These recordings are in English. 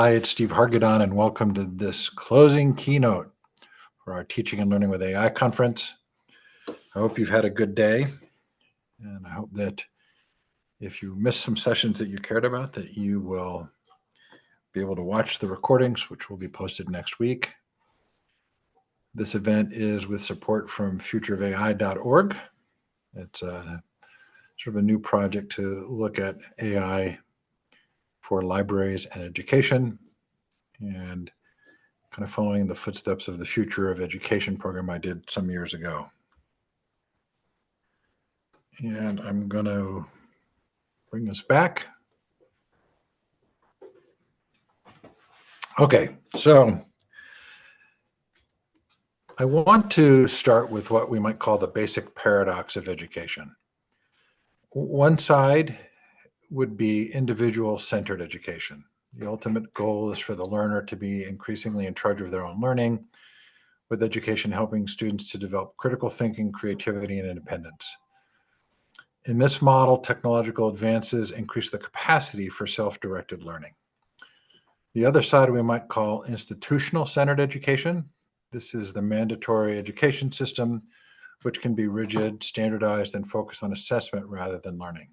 Hi, it's Steve Hargadon, and welcome to this closing keynote for our Teaching and Learning with AI conference. I hope you've had a good day, and I hope that if you missed some sessions that you cared about, that you will be able to watch the recordings, which will be posted next week. This event is with support from futureofai.org. It's a sort of a new project to look at AI for libraries and education, and kind of following the footsteps of the Future of Education program I did some years ago. And I'm going to bring us back. Okay, so I want to start with what we might call the basic paradox of education. One side would be individual-centered education. The ultimate goal is for the learner to be increasingly in charge of their own learning, with education helping students to develop critical thinking, creativity, and independence. In this model, technological advances increase the capacity for self-directed learning. The other side we might call institutional-centered education. This is the mandatory education system, which can be rigid, standardized, and focused on assessment rather than learning.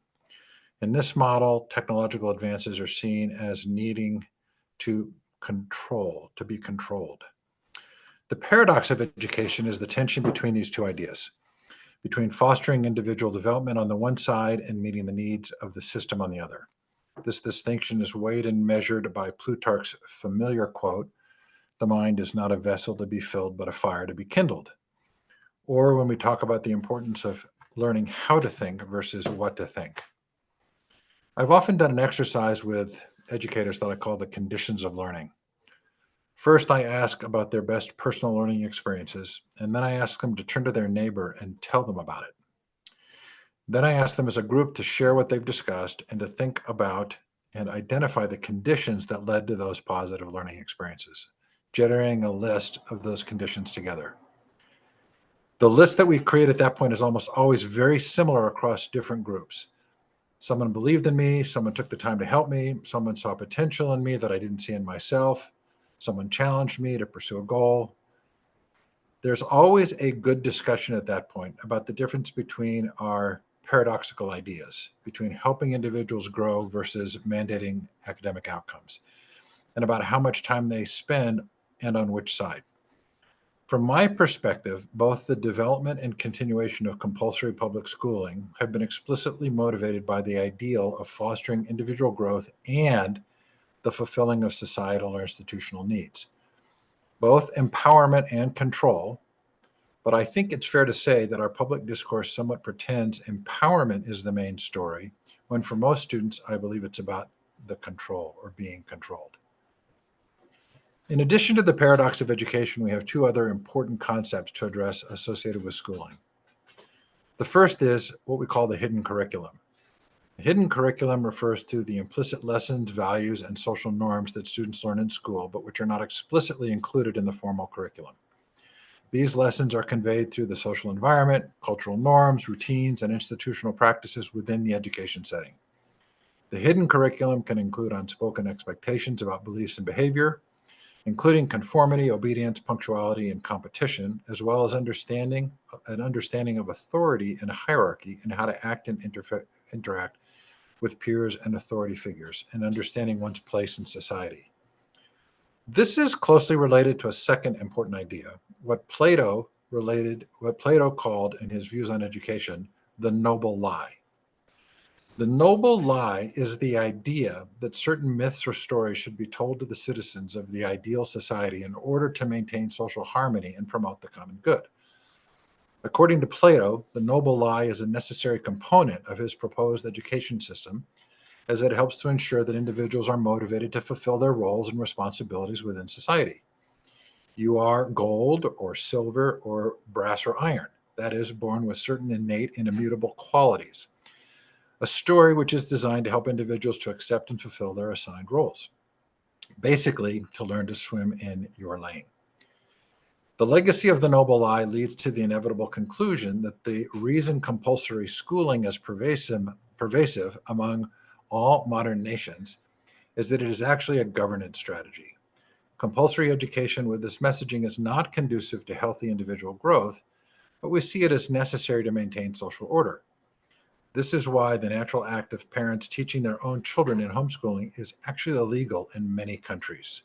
In this model, technological advances are seen as needing to be controlled. The paradox of education is the tension between these two ideas, between fostering individual development on the one side and meeting the needs of the system on the other. This distinction is weighed and measured by Plutarch's familiar quote, "The mind is not a vessel to be filled, but a fire to be kindled." Or when we talk about the importance of learning how to think versus what to think. I've often done an exercise with educators that I call the conditions of learning. First, I ask about their best personal learning experiences, and then I ask them to turn to their neighbor and tell them about it. Then I ask them as a group to share what they've discussed and to think about and identify the conditions that led to those positive learning experiences, generating a list of those conditions together. The list that we create at that point is almost always very similar across different groups. Someone believed in me, someone took the time to help me, someone saw potential in me that I didn't see in myself, someone challenged me to pursue a goal. There's always a good discussion at that point about the difference between our paradoxical ideas, between helping individuals grow versus mandating academic outcomes, and about how much time they spend and on which side. From my perspective, both the development and continuation of compulsory public schooling have been explicitly motivated by the ideal of fostering individual growth and the fulfilling of societal or institutional needs. Both empowerment and control, but I think it's fair to say that our public discourse somewhat pretends empowerment is the main story, when for most students, I believe it's about the control or being controlled. In addition to the paradox of education, we have two other important concepts to address associated with schooling. The first is what we call the hidden curriculum. The hidden curriculum refers to the implicit lessons, values, and social norms that students learn in school, but which are not explicitly included in the formal curriculum. These lessons are conveyed through the social environment, cultural norms, routines, and institutional practices within the education setting. The hidden curriculum can include unspoken expectations about beliefs and behavior, including conformity, obedience, punctuality, and competition, as well as an understanding of authority and hierarchy and how to act and interact with peers and authority figures, and understanding one's place in society. This is closely related to a second important idea, what Plato called in his views on education, the noble lie. The noble lie is the idea that certain myths or stories should be told to the citizens of the ideal society in order to maintain social harmony and promote the common good. According to Plato, the noble lie is a necessary component of his proposed education system, as it helps to ensure that individuals are motivated to fulfill their roles and responsibilities within society. You are gold or silver or brass or iron, that is, born with certain innate and immutable qualities. A story which is designed to help individuals to accept and fulfill their assigned roles. Basically, to learn to swim in your lane. The legacy of the noble lie leads to the inevitable conclusion that the reason compulsory schooling is pervasive among all modern nations is that it is actually a governance strategy. Compulsory education with this messaging is not conducive to healthy individual growth, but we see it as necessary to maintain social order. This is why the natural act of parents teaching their own children in homeschooling is actually illegal in many countries.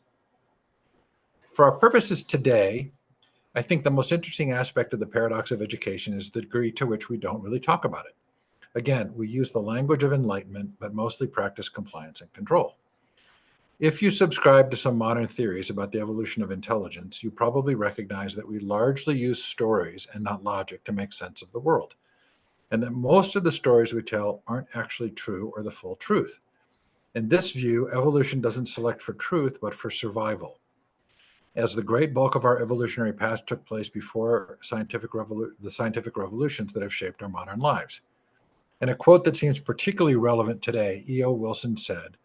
For our purposes today, I think the most interesting aspect of the paradox of education is the degree to which we don't really talk about it. Again, we use the language of enlightenment, but mostly practice compliance and control. If you subscribe to some modern theories about the evolution of intelligence, you probably recognize that we largely use stories and not logic to make sense of the world, and that most of the stories we tell aren't actually true or the full truth. In this view, evolution doesn't select for truth, but for survival. As the great bulk of our evolutionary past took place before the scientific revolutions that have shaped our modern lives. In a quote that seems particularly relevant today, E.O. Wilson said,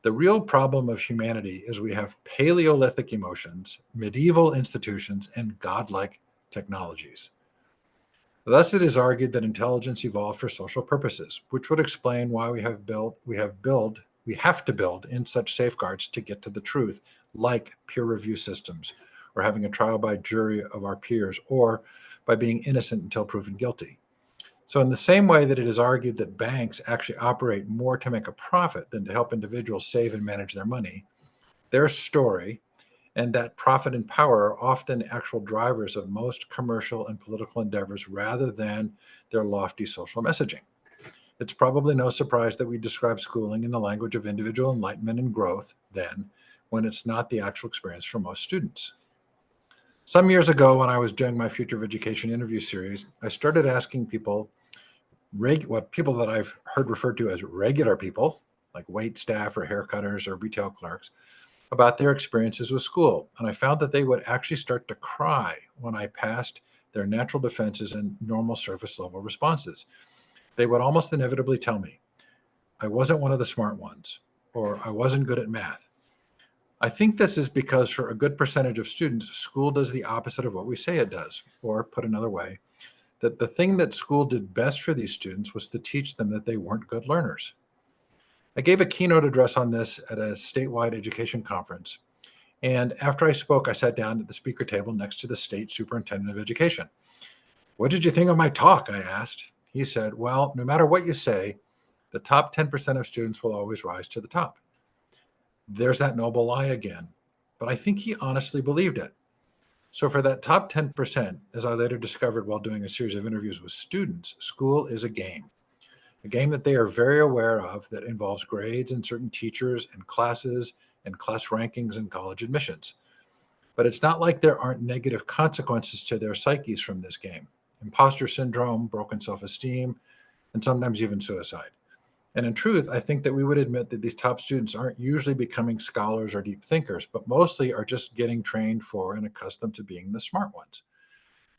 "The real problem of humanity is we have Paleolithic emotions, medieval institutions, and godlike technologies." Thus, it is argued that intelligence evolved for social purposes, which would explain why we have to build in such safeguards to get to the truth, like peer review systems, or having a trial by jury of our peers, or by being innocent until proven guilty. So in the same way that it is argued that banks actually operate more to make a profit than to help individuals save and manage their money, their story and that profit and power are often actual drivers of most commercial and political endeavors rather than their lofty social messaging. It's probably no surprise that we describe schooling in the language of individual enlightenment and growth then, when it's not the actual experience for most students. Some years ago, when I was doing my Future of Education interview series, I started asking people, what people that I've heard referred to as regular people, like wait staff or haircutters or retail clerks, about their experiences with school. And I found that they would actually start to cry when I passed their natural defenses and normal surface level responses. They would almost inevitably tell me, "I wasn't one of the smart ones," or "I wasn't good at math." I think this is because for a good percentage of students, school does the opposite of what we say it does. Or put another way, that the thing that school did best for these students was to teach them that they weren't good learners. I gave a keynote address on this at a statewide education conference. And after I spoke, I sat down at the speaker table next to the state superintendent of education. "What did you think of my talk?" I asked. He said, "Well, no matter what you say, the top 10% of students will always rise to the top." There's that noble lie again. But I think he honestly believed it. So for that top 10%, as I later discovered while doing a series of interviews with students, school is a game that they are very aware of that involves grades and certain teachers and classes and class rankings and college admissions. But it's not like there aren't negative consequences to their psyches from this game. Imposter syndrome, broken self-esteem, and sometimes even suicide. And in truth, I think that we would admit that these top students aren't usually becoming scholars or deep thinkers, but mostly are just getting trained for and accustomed to being the smart ones,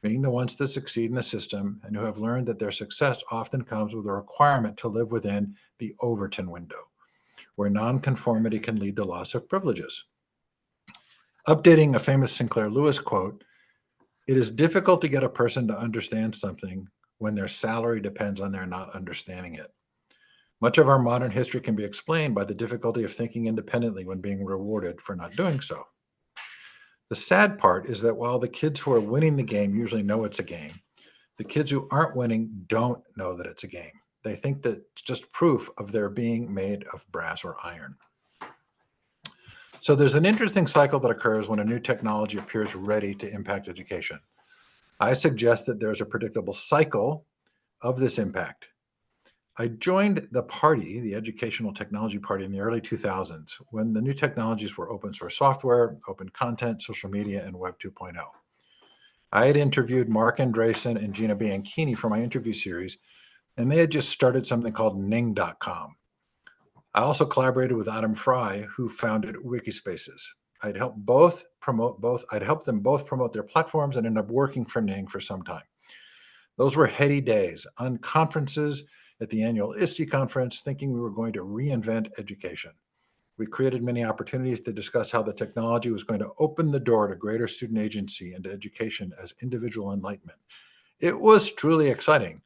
being the ones that succeed in the system and who have learned that their success often comes with a requirement to live within the Overton window, where nonconformity can lead to loss of privileges. Updating a famous Sinclair Lewis quote, "It is difficult to get a person to understand something when their salary depends on their not understanding it." Much of our modern history can be explained by the difficulty of thinking independently when being rewarded for not doing so. The sad part is that while the kids who are winning the game usually know it's a game, the kids who aren't winning don't know that it's a game. They think that it's just proof of their being made of brass or iron. So there's an interesting cycle that occurs when a new technology appears ready to impact education. I suggest that there's a predictable cycle of this impact. I joined the party, the educational technology party, in the early 2000s when the new technologies were open source software, open content, social media, and Web 2.0. I had interviewed Mark Andreessen and Gina Bianchini for my interview series, and they had just started something called Ning.com. I also collaborated with Adam Fry, who founded Wikispaces. I'd help them both promote their platforms and ended up working for Ning for some time. Those were heady days on conferences at the annual ISTE conference, thinking we were going to reinvent education. We created many opportunities to discuss how the technology was going to open the door to greater student agency and to education as individual enlightenment. It was truly exciting.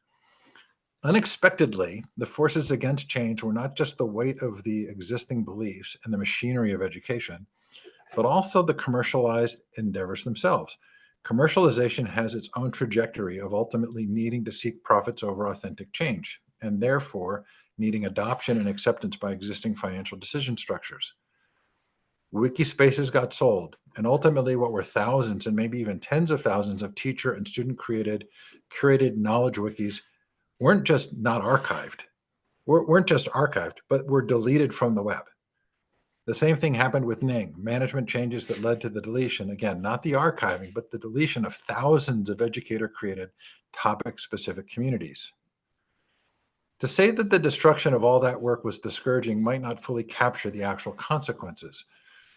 Unexpectedly, the forces against change were not just the weight of the existing beliefs and the machinery of education, but also the commercialized endeavors themselves. Commercialization has its own trajectory of ultimately needing to seek profits over authentic change, and therefore needing adoption and acceptance by existing financial decision structures. Wiki spaces got sold, and ultimately, what were thousands and maybe even tens of thousands of teacher and student curated knowledge wikis weren't just not archived, weren't just archived, but were deleted from the web. The same thing happened with Ning, management changes that led to the deletion, again, not the archiving, but the deletion of thousands of educator-created topic-specific communities. To say that the destruction of all that work was discouraging might not fully capture the actual consequences.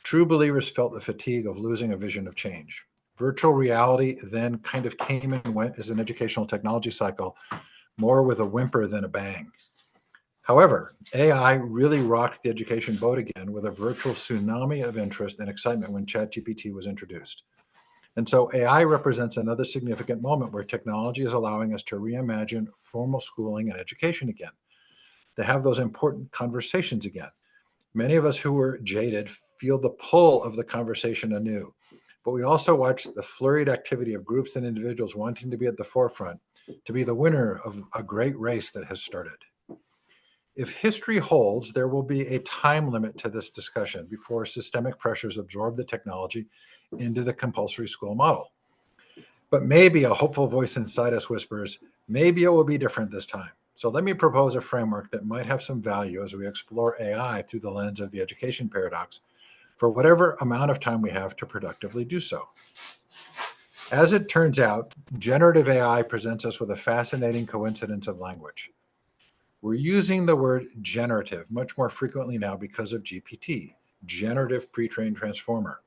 True believers felt the fatigue of losing a vision of change. Virtual reality then kind of came and went as an educational technology cycle, more with a whimper than a bang. However, AI really rocked the education boat again with a virtual tsunami of interest and excitement when ChatGPT was introduced. And so AI represents another significant moment where technology is allowing us to reimagine formal schooling and education again, to have those important conversations again. Many of us who were jaded feel the pull of the conversation anew, but we also watch the flurried activity of groups and individuals wanting to be at the forefront, to be the winner of a great race that has started. If history holds, there will be a time limit to this discussion before systemic pressures absorb the technology into the compulsory school model. But maybe a hopeful voice inside us whispers, maybe it will be different this time. So let me propose a framework that might have some value as we explore AI through the lens of the education paradox for whatever amount of time we have to productively do so. As it turns out, generative AI presents us with a fascinating coincidence of language. We're using the word generative much more frequently now because of GPT, Generative Pre-trained Transformer.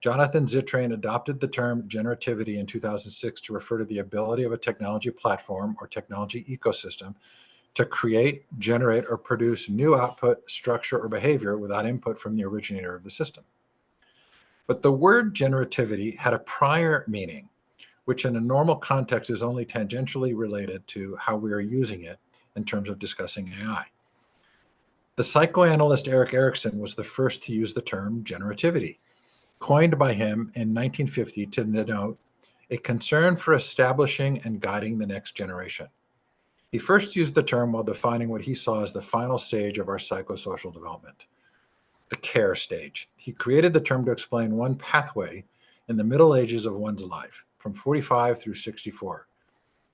Jonathan Zittrain adopted the term generativity in 2006 to refer to the ability of a technology platform or technology ecosystem to create, generate, or produce new output, structure, or behavior without input from the originator of the system. But the word generativity had a prior meaning, which in a normal context is only tangentially related to how we are using it in terms of discussing AI. The psychoanalyst Erik Erikson was the first to use the term generativity, coined by him in 1950 to denote a concern for establishing and guiding the next generation. He first used the term while defining what he saw as the final stage of our psychosocial development, the care stage. He created the term to explain one pathway in the middle ages of one's life, from 45 through 64.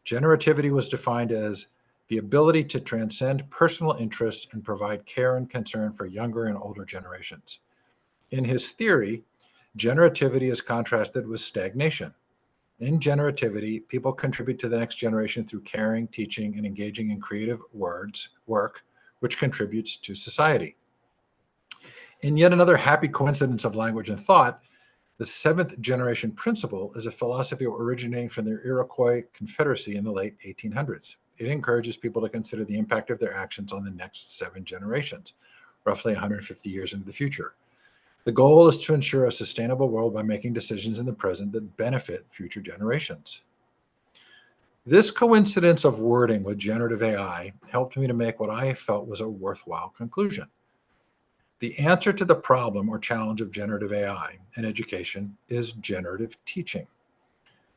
Generativity was defined as the ability to transcend personal interests and provide care and concern for younger and older generations. In his theory, generativity is contrasted with stagnation. In generativity, people contribute to the next generation through caring, teaching, and engaging in creative work, which contributes to society. In yet another happy coincidence of language and thought, the seventh generation principle is a philosophy originating from the Iroquois Confederacy in the late 1800s. It encourages people to consider the impact of their actions on the next 7 generations, roughly 150 years into the future. The goal is to ensure a sustainable world by making decisions in the present that benefit future generations. This coincidence of wording with generative AI helped me to make what I felt was a worthwhile conclusion. The answer to the problem or challenge of generative AI in education is generative teaching.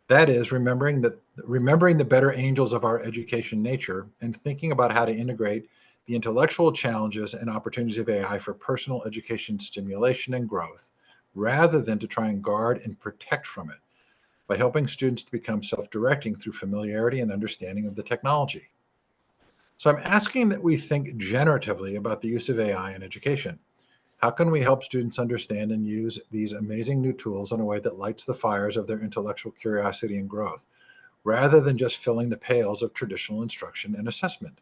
That is, remembering the better angels of our education nature and thinking about how to integrate the intellectual challenges and opportunities of AI for personal education stimulation and growth, rather than to try and guard and protect from it by helping students to become self-directing through familiarity and understanding of the technology. So I'm asking that we think generatively about the use of AI in education. How can we help students understand and use these amazing new tools in a way that lights the fires of their intellectual curiosity and growth, rather than just filling the pails of traditional instruction and assessment?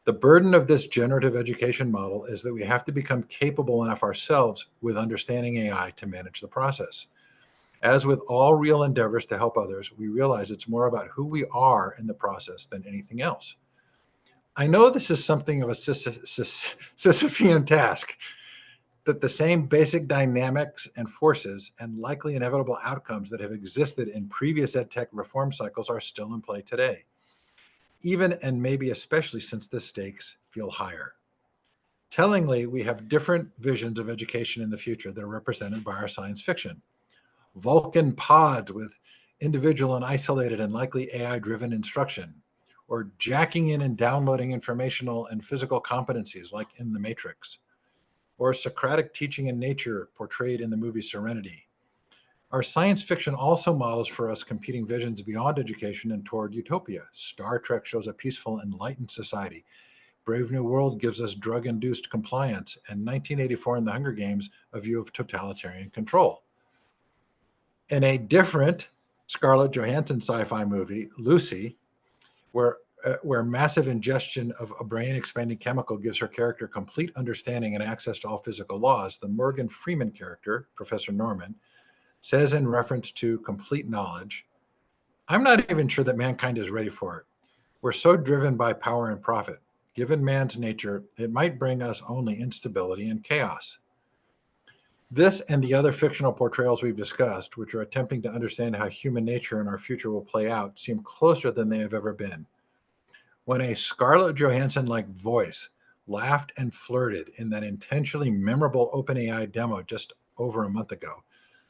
The burden of this generative education model is that we have to become capable enough ourselves with understanding AI to manage the process. As with all real endeavors to help others, we realize it's more about who we are in the process than anything else. I know this is something of a Sisyphean task, that the same basic dynamics and forces and likely inevitable outcomes that have existed in previous ed tech reform cycles are still in play today. even and maybe especially since the stakes feel higher. Tellingly, we have different visions of education in the future that are represented by our science fiction. Vulcan pods with individual and isolated and likely AI-driven instruction, or jacking in and downloading informational and physical competencies like in The Matrix, or Socratic teaching in nature portrayed in the movie Serenity. Our science fiction also models for us competing visions beyond education and toward utopia. Star Trek shows a peaceful, enlightened society. Brave New World gives us drug-induced compliance, and 1984 in The Hunger Games, a view of totalitarian control. In a different Scarlett Johansson sci-fi movie, Lucy, where massive ingestion of a brain-expanding chemical gives her character complete understanding and access to all physical laws, the Morgan Freeman character, Professor Norman, says in reference to complete knowledge, "I'm not even sure that mankind is ready for it. We're so driven by power and profit. Given man's nature, it might bring us only instability and chaos." This and the other fictional portrayals we've discussed, which are attempting to understand how human nature and our future will play out, seem closer than they have ever been. When a Scarlett Johansson-like voice laughed and flirted in that intentionally memorable OpenAI demo just over a month ago,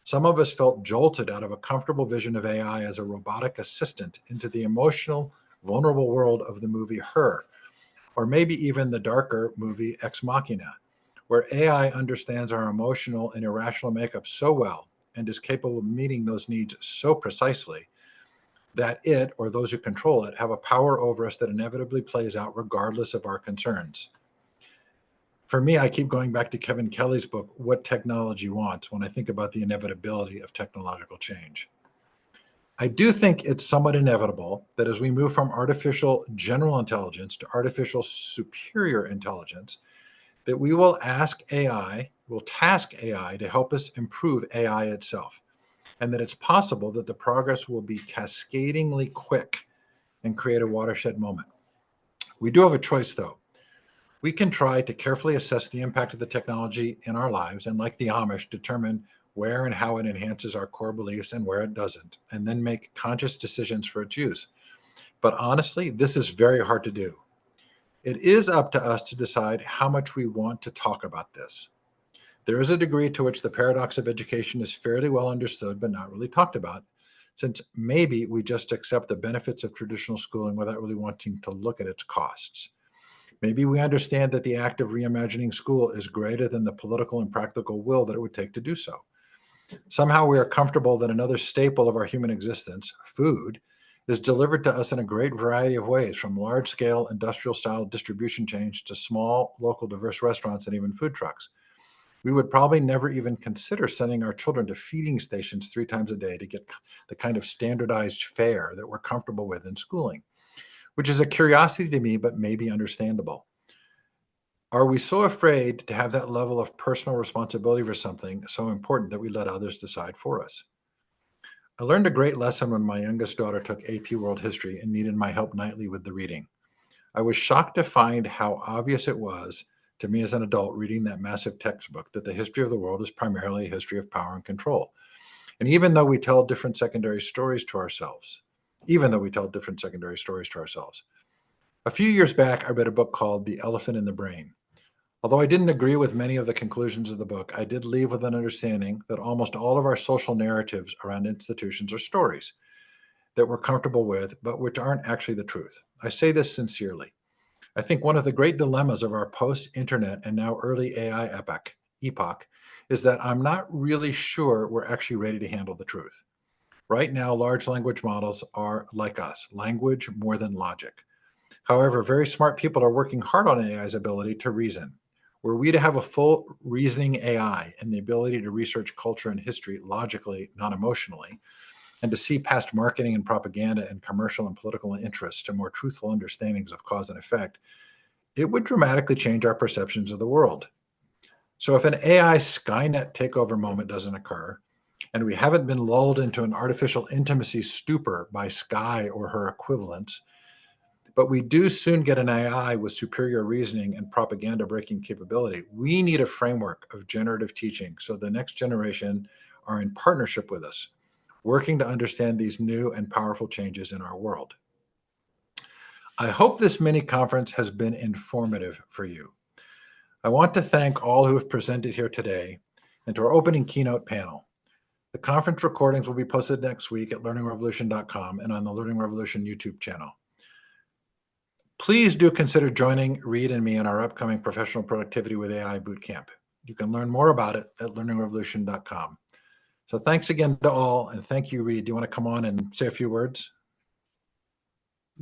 some of us felt jolted out of a comfortable vision of AI as a robotic assistant into the emotional, vulnerable world of the movie Her, or maybe even the darker movie Ex Machina, where AI understands our emotional and irrational makeup so well and is capable of meeting those needs so precisely that it, or those who control it, have a power over us that inevitably plays out regardless of our concerns. For me, I keep going back to Kevin Kelly's book, What Technology Wants, when I think about the inevitability of technological change. I do think it's somewhat inevitable that as we move from artificial general intelligence to artificial superior intelligence, that we will task AI to help us improve AI itself, and that it's possible that the progress will be cascadingly quick and create a watershed moment. We do have a choice, though. We can try to carefully assess the impact of the technology in our lives and, like the Amish, determine where and how it enhances our core beliefs and where it doesn't, and then make conscious decisions for its use. But honestly, this is very hard to do. It is up to us to decide how much we want to talk about this. There is a degree to which the paradox of education is fairly well understood, but not really talked about, since maybe we just accept the benefits of traditional schooling without really wanting to look at its costs. Maybe we understand that the act of reimagining school is greater than the political and practical will that it would take to do so. Somehow we are comfortable that another staple of our human existence, food, is delivered to us in a great variety of ways, from large-scale industrial-style distribution chains to small, local, diverse restaurants and even food trucks. We would probably never even consider sending our children to feeding stations 3 times a day to get the kind of standardized fare that we're comfortable with in schooling, which is a curiosity to me, but maybe understandable. Are we so afraid to have that level of personal responsibility for something so important that we let others decide for us? I learned a great lesson when my youngest daughter took AP World History and needed my help nightly with the reading. I was shocked to find how obvious it was to me as an adult reading that massive textbook that the history of the world is primarily a history of power and control. And even though we tell different secondary stories to ourselves, a few years back, I read a book called The Elephant in the Brain. Although I didn't agree with many of the conclusions of the book, I did leave with an understanding that almost all of our social narratives around institutions are stories that we're comfortable with, but which aren't actually the truth. I say this sincerely. I think one of the great dilemmas of our post-internet and now early AI epoch is that I'm not really sure we're actually ready to handle the truth. Right now, large language models are like us, language more than logic. However, very smart people are working hard on AI's ability to reason. Were we to have a full reasoning AI and the ability to research culture and history logically, not emotionally, and to see past marketing and propaganda and commercial and political interests to more truthful understandings of cause and effect, it would dramatically change our perceptions of the world. So if an AI Skynet takeover moment doesn't occur, and we haven't been lulled into an artificial intimacy stupor by Sky or her equivalents, but we do soon get an AI with superior reasoning and propaganda-breaking capability, we need a framework of generative teaching so the next generation are in partnership with us, working to understand these new and powerful changes in our world. I hope this mini conference has been informative for you. I want to thank all who have presented here today and to our opening keynote panel. The conference recordings will be posted next week at learningrevolution.com and on the Learning Revolution YouTube channel. Please do consider joining Reed and me in our upcoming Professional Productivity with AI Bootcamp. You can learn more about it at learningrevolution.com. So thanks again to all, and thank you, Reed. Do you want to come on and say a few words?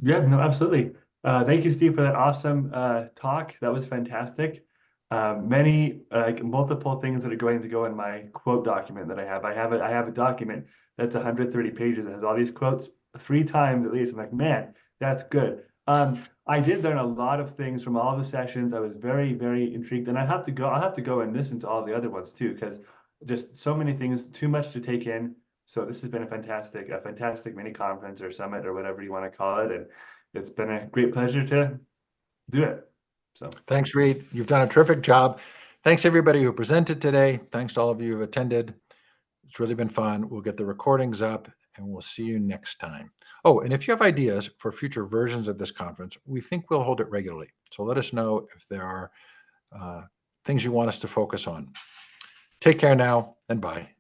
Yeah, no, absolutely. Thank you, Steve, for that awesome talk. That was fantastic. Many multiple things that are going to go in my quote document that I have. I have a document that's 130 pages. It has all these quotes 3 times at least. I'm like, man, that's good. I did learn a lot of things from all the sessions. I was very, very intrigued, and I'll have to go and listen to all the other ones too, because just so many things, too much to take in. So this has been a fantastic mini conference or summit or whatever you want to call it. And it's been a great pleasure to do it. So Thanks, Reed. You've done a terrific job. Thanks, everybody who presented today. Thanks to all of you who have attended. It's really been fun. We'll get the recordings up and we'll see you next time. Oh, and if you have ideas for future versions of this conference, we think we'll hold it regularly. So let us know if there are things you want us to focus on. Take care now and bye.